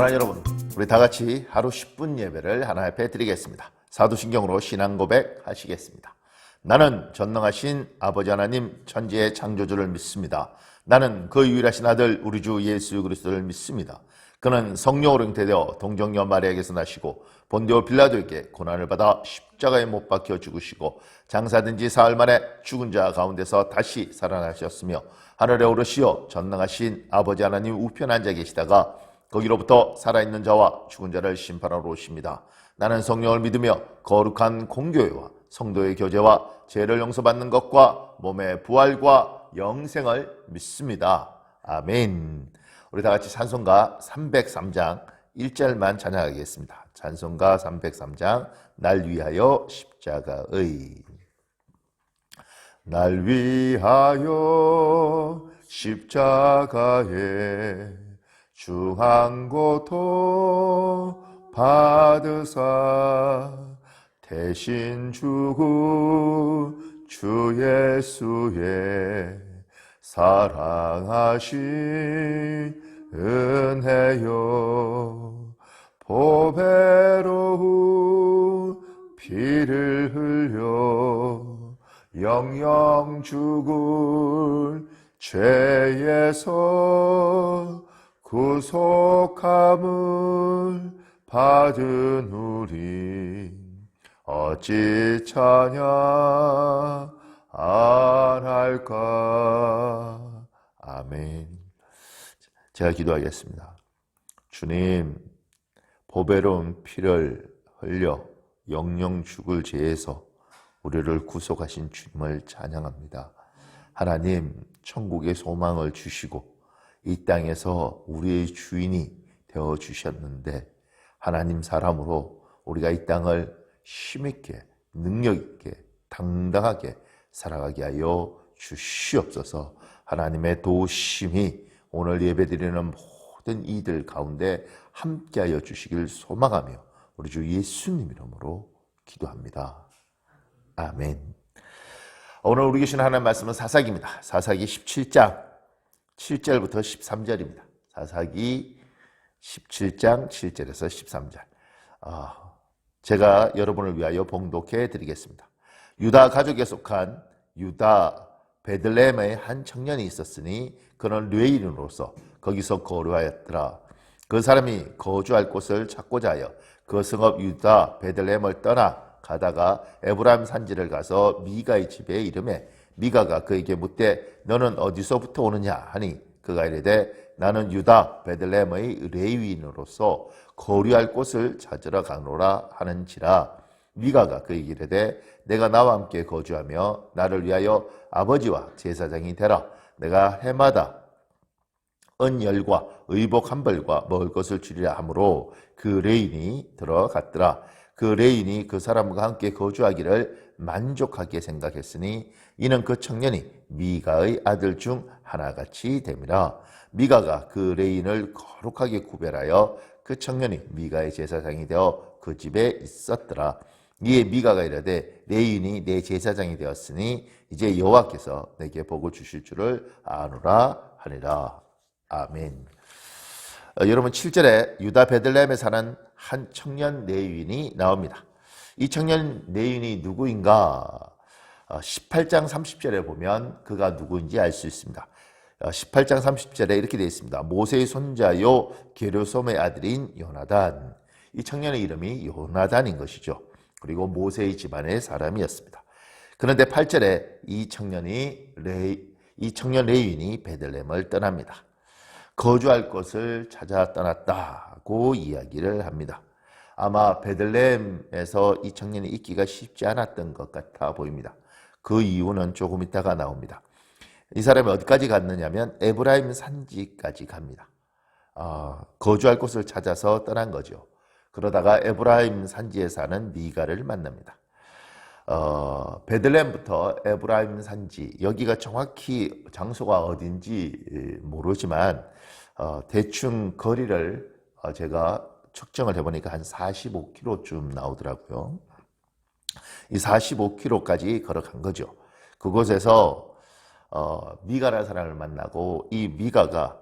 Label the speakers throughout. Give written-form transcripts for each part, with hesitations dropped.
Speaker 1: 사랑하는 여러분, 우리 다 같이 하루 10분 예배를 하나님 앞에 드리겠습니다. 사도신경으로 신앙 고백 하시겠습니다. 나는 전능하신 아버지 하나님 천지의 창조주를 믿습니다. 나는 그 유일하신 아들 우리 주 예수 그리스도를 믿습니다. 그는 성령으로 잉태되어 동정녀 마리아에게서 나시고 본디오 빌라도에게 고난을 받아 십자가에 못 박혀 죽으시고 장사된 지 사흘 만에 죽은 자 가운데서 다시 살아나셨으며 하늘에 오르시어 전능하신 아버지 하나님 우편에 앉아 계시다가 거기로부터 살아있는 자와 죽은 자를 심판하러 오십니다. 나는 성령을 믿으며 거룩한 공교회와 성도의 교제와 죄를 용서받는 것과 몸의 부활과 영생을 믿습니다. 아멘. 우리 다 같이 찬송가 303장 1절만 찬양하겠습니다. 찬송가 303장 날 위하여 십자가의 날 위하여 십자가에 중한 고통 받으사 대신 죽은 주 예수의 사랑하신 은혜요 보배로운 피를 흘려 영영 죽은 죄에서 구속함을 받은 우리 어찌 찬양 안 할까. 아멘. 제가 기도하겠습니다. 주님, 보배로운 피를 흘려 영영 죽을 죄에서 우리를 구속하신 주님을 찬양합니다. 하나님, 천국의 소망을 주시고 이 땅에서 우리의 주인이 되어 주셨는데 하나님 사람으로 우리가 이 땅을 힘있게 능력있게 당당하게 살아가게 하여 주시옵소서. 하나님의 도우심이 오늘 예배드리는 모든 이들 가운데 함께하여 주시길 소망하며 우리 주 예수님 이름으로 기도합니다. 아멘. 오늘 우리 계신 하나님 말씀은 사사기입니다. 사사기 17장 7절부터 13절입니다. 사사기 17장 7절에서 13절. 제가 여러분을 위하여 봉독해 드리겠습니다. 유다 가족에 속한 유다 베들레헴의 한 청년이 있었으니 그는 뢰인으로서 거기서 거류하였더라. 그 사람이 거주할 곳을 찾고자 하여 그 성읍 유다 베들레헴을 떠나 가다가 에브라임 산지를 가서 미가의 집에 이르매 미가가 그에게 묻되 너는 어디서부터 오느냐 하니 그가 이르되 나는 유다 베들레헴의 레위인으로서 거류할 곳을 찾으러 가노라 하는지라. 미가가 그에게 이르되 내가 나와 함께 거주하며 나를 위하여 아버지와 제사장이 되라. 내가 해마다 은열과 의복 한 벌과 먹을 것을 주리라 하므로 그 레인이 들어갔더라. 그 레인이 그 사람과 함께 거주하기를 만족하게 생각했으니 이는 그 청년이 미가의 아들 중 하나같이 됨이라. 미가가 그 레인을 거룩하게 구별하여 그 청년이 미가의 제사장이 되어 그 집에 있었더라. 이에 미가가 이르되 레인이 내 제사장이 되었으니 이제 여호와께서 내게 복을 주실 줄을 아노라 하니라. 아멘. 여러분 7절에 유다 베들레헴에 사는 한 청년 레위인이 나옵니다. 이 청년 레위인이 누구인가? 18장 30절에 보면 그가 누구인지 알 수 있습니다. 18장 30절에 이렇게 되어 있습니다. 모세의 손자요 게르솜의 아들인 요나단. 이 청년의 이름이 요나단인 것이죠. 그리고 모세의 집안의 사람이었습니다. 그런데 8절에 이 청년 레위인이 베들레헴을 떠납니다. 거주할 곳을 찾아 떠났다고 이야기를 합니다. 아마 베들레헴에서 이 청년이 있기가 쉽지 않았던 것 같아 보입니다. 그 이유는 조금 있다가 나옵니다. 이 사람이 어디까지 갔느냐면 에브라임 산지까지 갑니다. 거주할 곳을 찾아서 떠난 거죠. 그러다가 에브라임 산지에 사는 미가를 만납니다. 베들레헴부터 에브라임 산지, 여기가 정확히 장소가 어딘지 모르지만 대충 거리를 제가 측정을 해보니까 한 45km쯤 나오더라고요. 이 45km까지 걸어간 거죠. 그곳에서 미가라는 사람을 만나고 이 미가가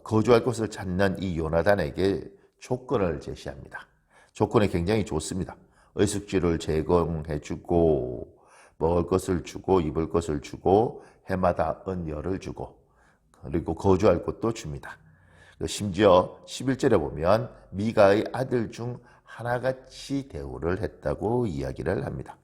Speaker 1: 거주할 곳을 찾는 이 요나단에게 조건을 제시합니다. 조건이 굉장히 좋습니다. 의숙지를 제공해주고 먹을 것을 주고 입을 것을 주고 해마다 은열을 주고 그리고 거주할 곳도 줍니다. 심지어 11절에 보면 미가의 아들 중 하나같이 대우를 했다고 이야기를 합니다.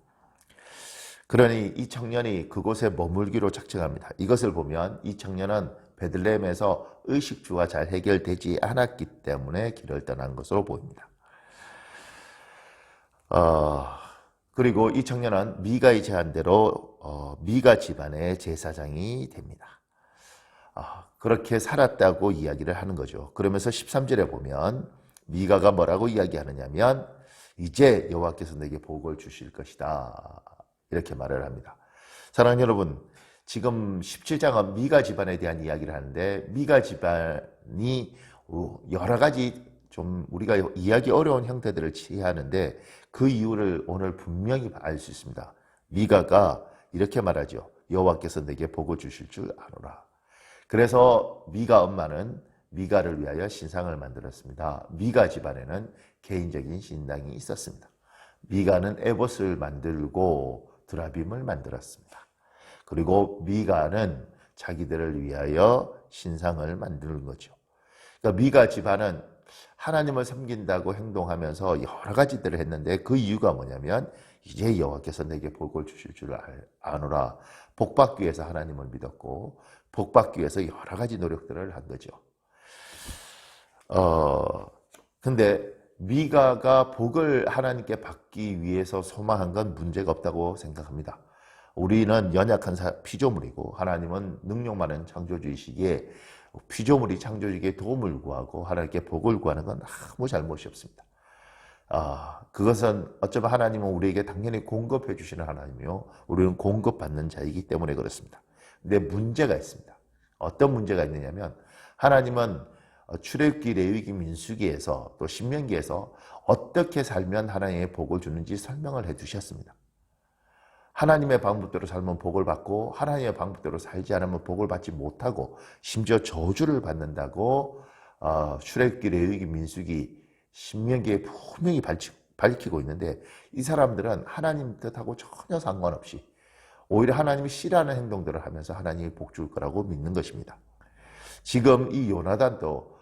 Speaker 1: 그러니 이 청년이 그곳에 머물기로 작정합니다. 이것을 보면 이 청년은 베들레헴에서 의식주가 잘 해결되지 않았기 때문에 길을 떠난 것으로 보입니다. 그리고 이 청년은 미가의 제안대로 미가 집안의 제사장이 됩니다. 그렇게 살았다고 이야기를 하는 거죠. 그러면서 13절에 보면 미가가 뭐라고 이야기하느냐면 이제 여호와께서 내게 복을 주실 것이다. 이렇게 말을 합니다. 사랑하는 여러분, 지금 17장은 미가 집안에 대한 이야기를 하는데 미가 집안이 여러 가지 좀 우리가 이해하기 어려운 형태들을 취하는데 그 이유를 오늘 분명히 알 수 있습니다. 미가가 이렇게 말하죠. 여호와께서 내게 복을 주실 줄 아노라. 그래서 미가 엄마는 미가를 위하여 신상을 만들었습니다. 미가 집안에는 개인적인 신당이 있었습니다. 미가는 에봇을 만들고 드라빔을 만들었습니다. 그리고 미가는 자기들을 위하여 신상을 만드는 거죠. 그러니까 미가 집안은 하나님을 섬긴다고 행동하면서 여러 가지들을 했는데 그 이유가 뭐냐면 이제 여호와께서 내게 복을 주실 줄 아노라. 복받기 위해서 하나님을 믿었고 복받기 위해서 여러 가지 노력들을 한 거죠. 근데 미가가 복을 하나님께 받기 위해서 소망한 건 문제가 없다고 생각합니다. 우리는 연약한 피조물이고 하나님은 능력 많은 창조주이시기에 피조물이 창조주에게 도움을 구하고 하나님께 복을 구하는 건 아무 잘못이 없습니다. 그것은 어쩌면 하나님은 우리에게 당연히 공급해 주시는 하나님이요. 우리는 공급받는 자이기 때문에 그렇습니다. 근데 문제가 있습니다. 어떤 문제가 있느냐면 하나님은 출애굽기, 레위기, 민수기에서 또 신명기에서 어떻게 살면 하나님의 복을 주는지 설명을 해 주셨습니다. 하나님의 방법대로 살면 복을 받고 하나님의 방법대로 살지 않으면 복을 받지 못하고 심지어 저주를 받는다고 출애굽기, 레위기, 민수기, 신명기에 분명히 밝히고 있는데 이 사람들은 하나님 뜻하고 전혀 상관없이 오히려 하나님이 싫어하는 행동들을 하면서 하나님이 복 줄 거라고 믿는 것입니다. 지금 이 요나단도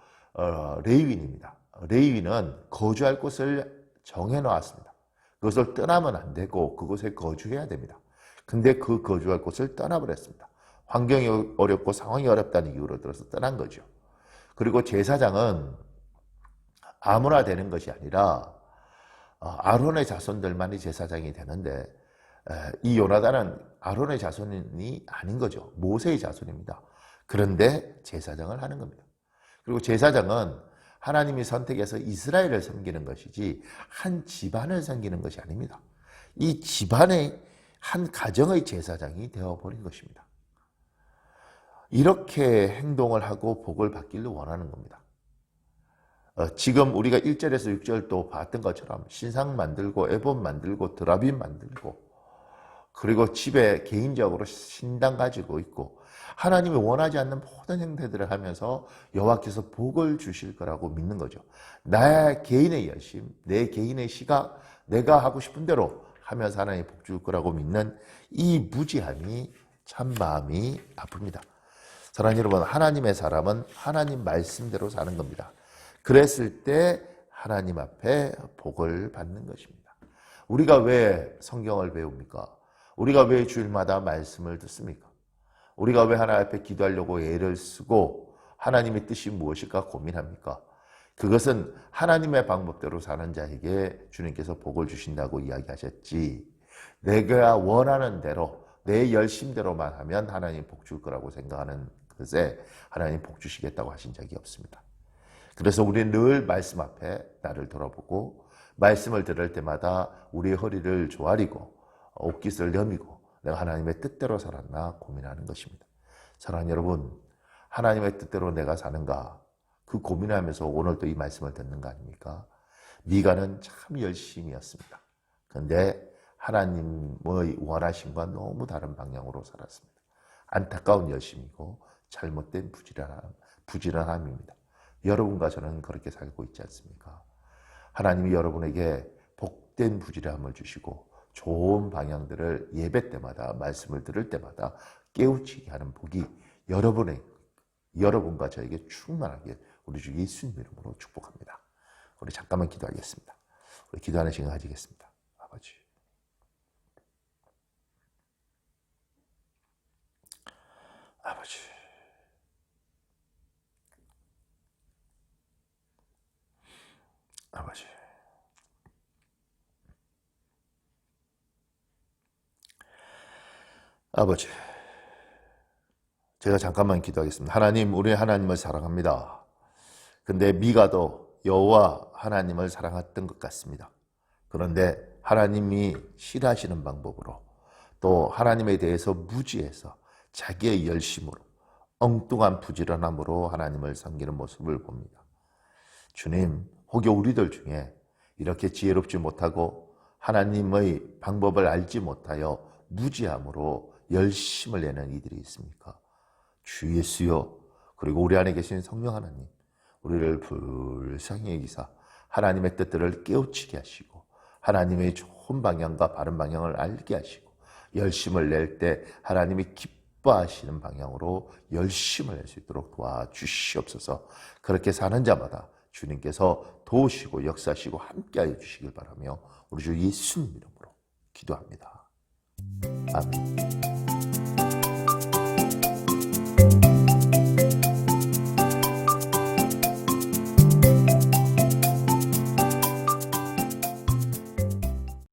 Speaker 1: 레위인입니다. 레위는 거주할 곳을 정해놓았습니다. 그것을 떠나면 안 되고 그곳에 거주해야 됩니다. 근데 그 거주할 곳을 떠나버렸습니다. 환경이 어렵고 상황이 어렵다는 이유로 들어서 떠난 거죠. 그리고 제사장은 아무나 되는 것이 아니라 아론의 자손들만이 제사장이 되는데 이 요나단은 아론의 자손이 아닌 거죠. 모세의 자손입니다. 그런데 제사장을 하는 겁니다. 그리고 제사장은 하나님이 선택해서 이스라엘을 섬기는 것이지 한 집안을 섬기는 것이 아닙니다. 이 집안의 한 가정의 제사장이 되어버린 것입니다. 이렇게 행동을 하고 복을 받기를 원하는 겁니다. 지금 우리가 1절에서 6절도 봤던 것처럼 신상 만들고 에봇 만들고 드라빔 만들고 그리고 집에 개인적으로 신당 가지고 있고 하나님이 원하지 않는 모든 행태들을 하면서 여호와께서 복을 주실 거라고 믿는 거죠. 나의 개인의 열심, 내 개인의 시각, 내가 하고 싶은 대로 하면서 하나님이 복 줄 거라고 믿는 이 무지함이 참 마음이 아픕니다. 사랑하는 여러분, 하나님의 사람은 하나님 말씀대로 사는 겁니다. 그랬을 때 하나님 앞에 복을 받는 것입니다. 우리가 왜 성경을 배웁니까? 우리가 왜 주일마다 말씀을 듣습니까? 우리가 왜 하나님 앞에 기도하려고 애를 쓰고 하나님의 뜻이 무엇일까 고민합니까? 그것은 하나님의 방법대로 사는 자에게 주님께서 복을 주신다고 이야기하셨지 내가 원하는 대로 내 열심대로만 하면 하나님 복 줄 거라고 생각하는 것에 하나님 복 주시겠다고 하신 적이 없습니다. 그래서 우리는 늘 말씀 앞에 나를 돌아보고 말씀을 들을 때마다 우리의 허리를 조아리고 옷깃을 여미고 내가 하나님의 뜻대로 살았나 고민하는 것입니다. 사랑하는 여러분, 하나님의 뜻대로 내가 사는가 그 고민하면서 오늘 또 이 말씀을 듣는 거 아닙니까? 미가는 참 열심이었습니다. 그런데 하나님의 원하심과 너무 다른 방향으로 살았습니다. 안타까운 열심이고 잘못된 부지런함입니다. 여러분과 저는 그렇게 살고 있지 않습니까? 하나님이 여러분에게 복된 부지런함을 주시고 좋은 방향들을 예배 때마다 말씀을 들을 때마다 깨우치게 하는 복이 여러분과 저에게 충만하게 우리 주 예수님 이름으로 축복합니다. 우리 잠깐만 기도하겠습니다. 우리 기도하는 시간 가지겠습니다. 아버지, 아버지, 아버지, 아버지. 제가 잠깐만 기도하겠습니다. 하나님, 우리 하나님을 사랑합니다. 근데 미가도 여호와 하나님을 사랑했던 것 같습니다. 그런데 하나님이 싫어하시는 방법으로 또 하나님에 대해서 무지해서 자기의 열심으로 엉뚱한 부지런함으로 하나님을 섬기는 모습을 봅니다. 주님, 혹여 우리들 중에 이렇게 지혜롭지 못하고 하나님의 방법을 알지 못하여 무지함으로 열심을 내는 이들이 있습니까? 주 예수여, 그리고 우리 안에 계신 성령 하나님, 우리를 불쌍히 여기사 하나님의 뜻들을 깨우치게 하시고 하나님의 좋은 방향과 바른 방향을 알게 하시고 열심을 낼 때 하나님이 기뻐하시는 방향으로 열심을 낼 수 있도록 도와주시옵소서. 그렇게 사는 자마다 주님께서 도우시고 역사하시고 함께하여 주시길 바라며 우리 주 예수님 이름으로 기도합니다. 아멘.